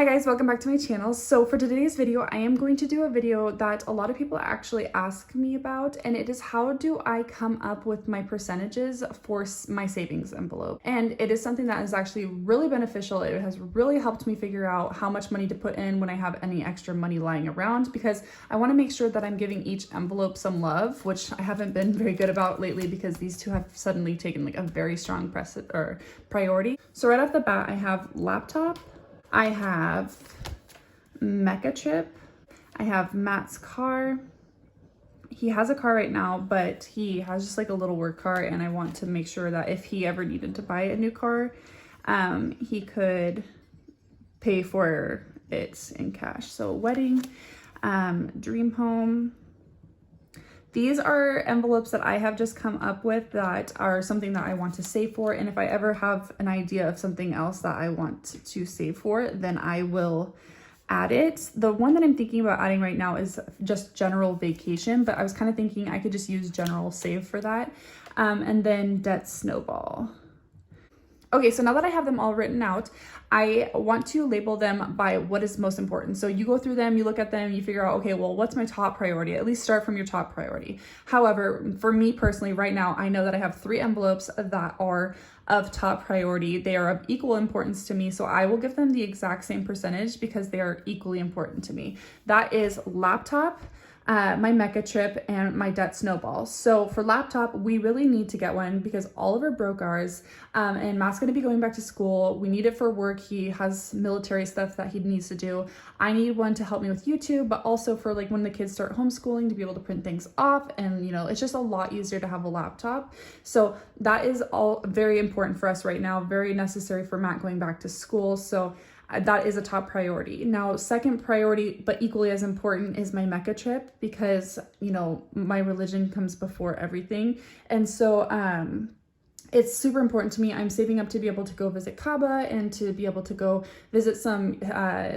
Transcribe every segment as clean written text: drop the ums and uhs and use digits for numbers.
Hi guys, welcome back to my channel. So for today's video, I am going to do a video that a lot of people actually ask me about, and it is how do I come up with my percentages for my savings envelope. And it is something that is actually really beneficial. It has really helped me figure out how much money to put in when I have any extra money lying around, because I want to make sure that I'm giving each envelope some love, which I haven't been very good about lately because these two have suddenly taken like a very strong priority. So right off the bat, I have laptop, I have Mecha Chip, I have Matt's car. He has a car right now, but he has just like a little work car, and I want to make sure that if he ever needed to buy a new car, he could pay for it in cash. So wedding, dream home. These are envelopes that I have just come up with that are something that I want to save for. And if I ever have an idea of something else that I want to save for, then I will add it. The one that I'm thinking about adding right now is just general vacation, but I was kind of thinking I could just use general save for that. And then debt snowball. Okay, so now that I have them all written out, I want to label them by what is most important. So you go through them, you look at them, you figure out, okay, well, what's my top priority? At least start from your top priority. However, for me personally, right now, I know that I have 3 envelopes that are of top priority. They are of equal importance to me, so I will give them the exact same percentage because they are equally important to me. That is laptop, my Mecha Chip, and my debt snowball. So for laptop, we really need to get one because Oliver broke ours, and Matt's gonna be going back to school. We need it for work. He has military stuff that he needs to do. I need one to help me with YouTube, but also for like when the kids start homeschooling to be able to print things off, and you know, it's just a lot easier to have a laptop. So that is all very important for us right now, very necessary for Matt going back to school. So that is a top priority. Now, second priority, but equally as important, is my Mecha Trip because, you know, my religion comes before everything. And so it's super important to me. I'm saving up to be able to go visit Kaaba and to be able to go visit some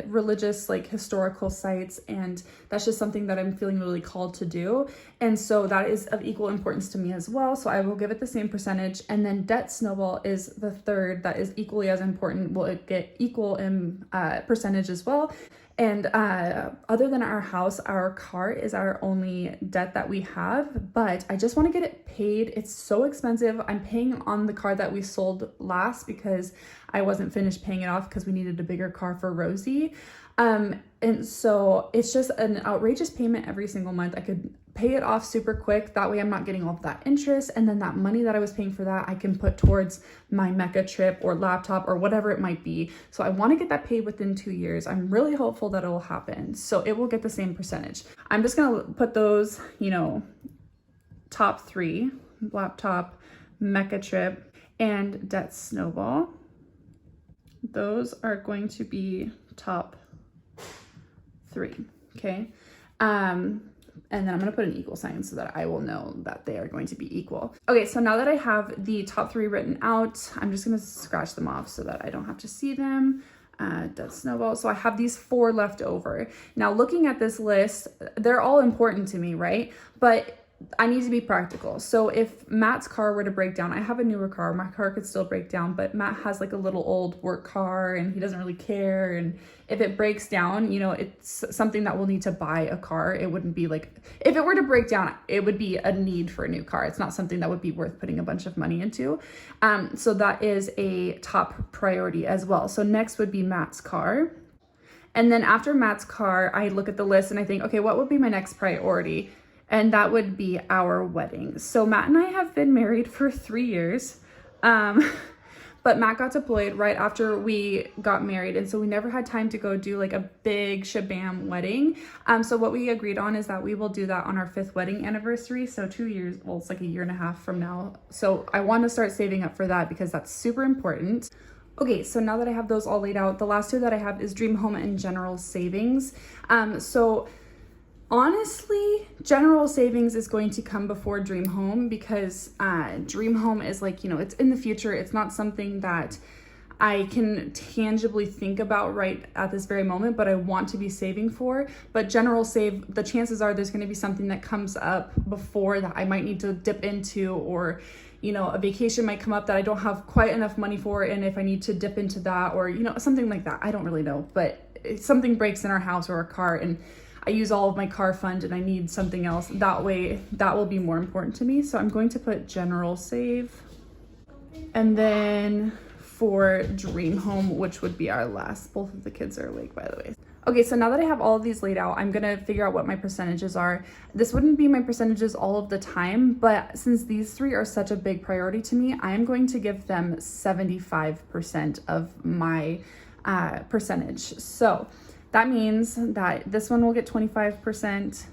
religious, like historical sites. And that's just something that I'm feeling really called to do. And so that is of equal importance to me as well. So I will give it the same percentage. And then debt snowball is the third that is equally as important. Will it get equal in percentage as well? And other than our house, our car is our only debt that we have, but I just want to get it paid. It's so expensive. I'm paying on the car that we sold last because I wasn't finished paying it off because we needed a bigger car for Rosie. And so it's just an outrageous payment every single month. I could pay it off super quick. That way I'm not getting all of that interest. And then that money that I was paying for that, I can put towards my Mecha Trip or laptop or whatever it might be. So I want to get that paid within 2 years. I'm really hopeful that it will happen. So it will get the same percentage. I'm just going to put those, you know, top 3, laptop, Mecha Trip, and debt snowball. Those are going to be top 3, okay? And then I'm gonna put an equal sign so that I will know that they are going to be equal. Okay, so now that I have the top 3 written out, I'm just gonna scratch them off so that I don't have to see them. Debt snowball. So I have these 4 left over. Now looking at this list, they're all important to me, right? But I need to be practical. So if Matt's car were to break down, I have a newer car, my car could still break down, but Matt has like a little old work car and he doesn't really care. And if it breaks down, you know, it's something that we'll need to buy a car. It wouldn't be like, if it were to break down, it would be a need for a new car. It's not something that would be worth putting a bunch of money into. So that is a top priority as well. So next would be Matt's car. And then after Matt's car, I look at the list and I think, okay, what would be my next priority? And that would be our wedding. So Matt and I have been married for 3 years, but Matt got deployed right after we got married. And so we never had time to go do like a big shabam wedding. So what we agreed on is that we will do that on our 5th wedding anniversary. So 2 years, well, it's like a year and a half from now. So I want to start saving up for that because that's super important. Okay, so now that I have those all laid out, the last 2 that I have is dream home and general savings. So honestly, general savings is going to come before dream home because dream home is like, you know, it's in the future. It's not something that I can tangibly think about right at this very moment, but I want to be saving for. But general save, the chances are there's going to be something that comes up before that I might need to dip into, or you know, a vacation might come up that I don't have quite enough money for, and if I need to dip into that, or you know, something like that. I don't really know, but if something breaks in our house or our car and I use all of my car fund and I need something else, that way that will be more important to me. So I'm going to put general save. And then for dream home, which would be our last, both of the kids are awake, by the way. Okay, so now that I have all of these laid out, I'm gonna figure out what my percentages are. This wouldn't be my percentages all of the time, but since these three are such a big priority to me, I am going to give them 75% of my percentage. So that means that this one will get 25%,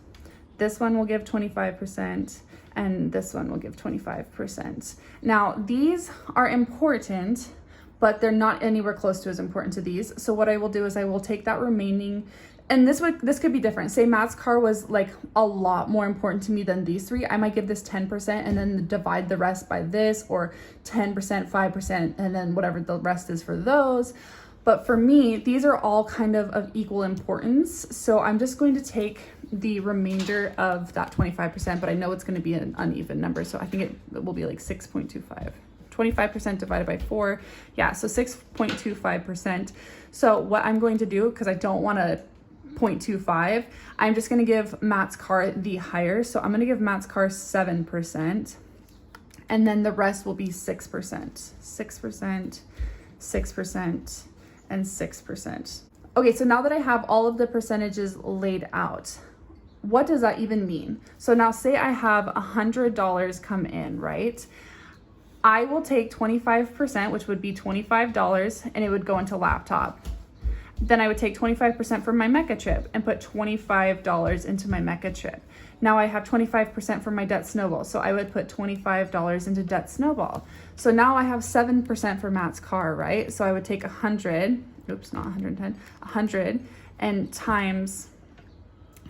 this one will give 25%, and this one will give 25%. Now, these are important, but they're not anywhere close to as important to these. So what I will do is I will take that remaining, and this could be different. Say Matt's car was like a lot more important to me than these three. I might give this 10% and then divide the rest by this, or 10%, 5%, and then whatever the rest is for those. But for me, these are all kind of equal importance. So I'm just going to take the remainder of that 25%, but I know it's going to be an uneven number. So I think it will be like 6.25. 25% divided by 4. Yeah, so 6.25%. So what I'm going to do, because I don't want to 0.25, I'm just going to give Matt's car the higher. So I'm going to give Matt's car 7%. And then the rest will be 6%. 6%, 6%, and 6%. Okay, so now that I have all of the percentages laid out, what does that even mean? So now say I have $100 come in, right? I will take 25%, which would be $25, and it would go into laptop. Then I would take 25% from my Mecca trip and put $25 into my Mecca trip. Now I have 25% from my debt snowball, so I would put $25 into debt snowball. So now I have 7% for Matt's car, right? So I would take 100, oops, not 110, 100, and times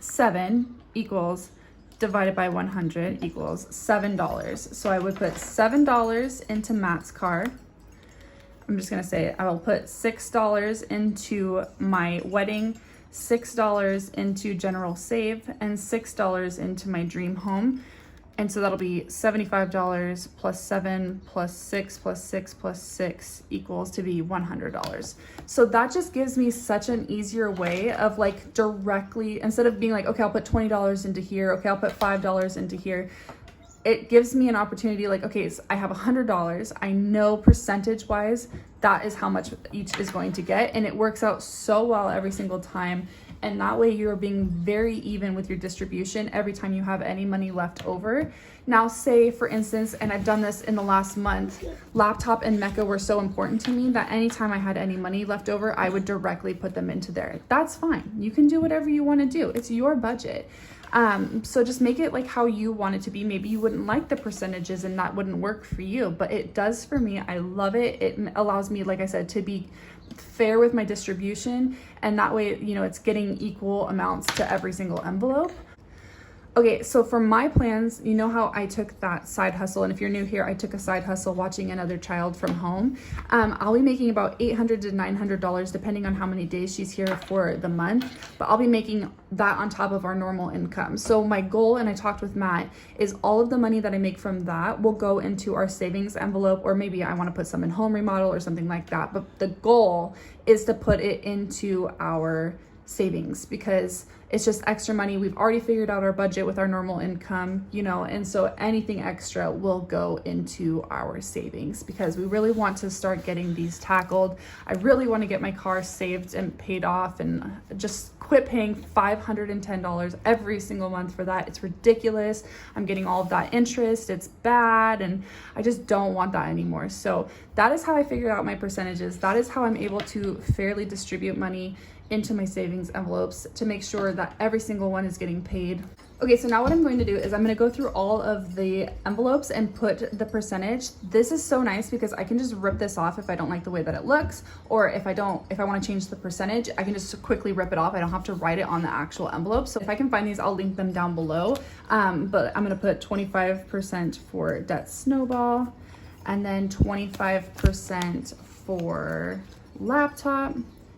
7 equals, divided by 100 equals $7. So I would put $7 into Matt's car. I'm just gonna say I will put $6 into my wedding, $6 into general save, and $6 into my dream home. And so that'll be $75 plus 7 plus 6 plus 6 plus 6 equals to be $100. So that just gives me such an easier way of like directly, instead of being like, okay, I'll put $20 into here, okay, I'll put $5 into here. It gives me an opportunity like, okay, so I have $100. I know percentage wise, that is how much each is going to get. And it works out so well every single time. And that way you're being very even with your distribution every time you have any money left over. Now say for instance, and I've done this in the last month, laptop and Mecca were so important to me that anytime I had any money left over, I would directly put them into there. That's fine. You can do whatever you want to do. It's your budget. So just make it like how you want it to be. Maybe you wouldn't like the percentages and that wouldn't work for you, but it does for me. I love it. It allows me, like I said, to be fair with my distribution, and that way, you know, it's getting equal amounts to every single envelope. Okay, so for my plans, you know how I took that side hustle, and if you're new here, I took a side hustle watching another child from home. I'll be making about $800 to $900 depending on how many days she's here for the month, but I'll be making that on top of our normal income. So my goal, and I talked with Matt, is all of the money that I make from that will go into our savings envelope, or maybe I want to put some in home remodel or something like that. But the goal is to put it into our savings because it's just extra money. We've already figured out our budget with our normal income, you know, and so anything extra will go into our savings because we really want to start getting these tackled. I really want to get my car saved and paid off and just quit paying $510 every single month for that. It's ridiculous. I'm getting all of that interest. It's bad, and I just don't want that anymore. So that is how I figured out my percentages. That is how I'm able to fairly distribute money into my savings envelopes to make sure that every single one is getting paid. Okay, so now what I'm going to do is I'm going to go through all of the envelopes and put the percentage. This is so nice because I can just rip this off if I don't like the way that it looks, or if I want to change the percentage, I can just quickly rip it off. I don't have to write it on the actual envelope. So if I can find these, I'll link them down below. But I'm going to put 25% for debt snowball, and then 25% for laptop,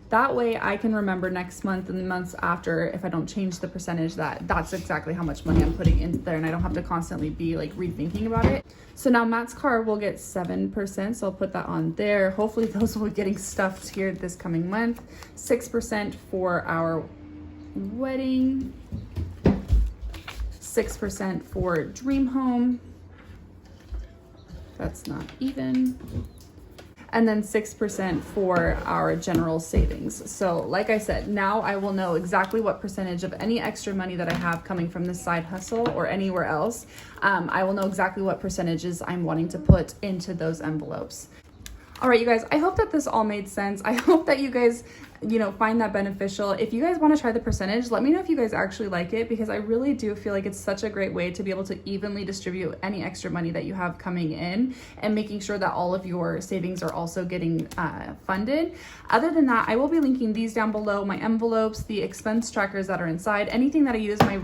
That way I can remember next month and the months after, if I don't change the percentage, that's exactly how much money I'm putting into there, and I don't have to constantly be like rethinking about it. So now Matt's car will get 7%, so I'll put that on there. Hopefully those will be getting stuffed here this coming month. 6% for our wedding, 6% for dream home. That's not even. And then 6% for our general savings. So like I said, now I will know exactly what percentage of any extra money that I have coming from this side hustle or anywhere else. I will know exactly what percentages I'm wanting to put into those envelopes. All right, you guys, I hope that this all made sense. I hope that you guys, you know, find that beneficial. If you guys want to try the percentage, let me know if you guys actually like it, because I really do feel like it's such a great way to be able to evenly distribute any extra money that you have coming in and making sure that all of your savings are also getting funded. Other than that, I will be linking these down below, my envelopes, the expense trackers that are inside, anything that I use, my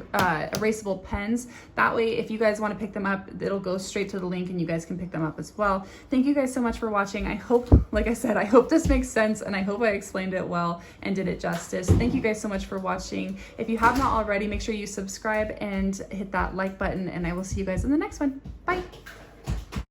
erasable pens. That way, if you guys want to pick them up, it'll go straight to the link and you guys can pick them up as well. Thank you guys so much for watching. I hope, like I said, I hope this makes sense, and I hope I explained it well and did it justice. Thank you guys so much for watching. If you have not already, make sure you subscribe and hit that like button, and I will see you guys in the next one. Bye.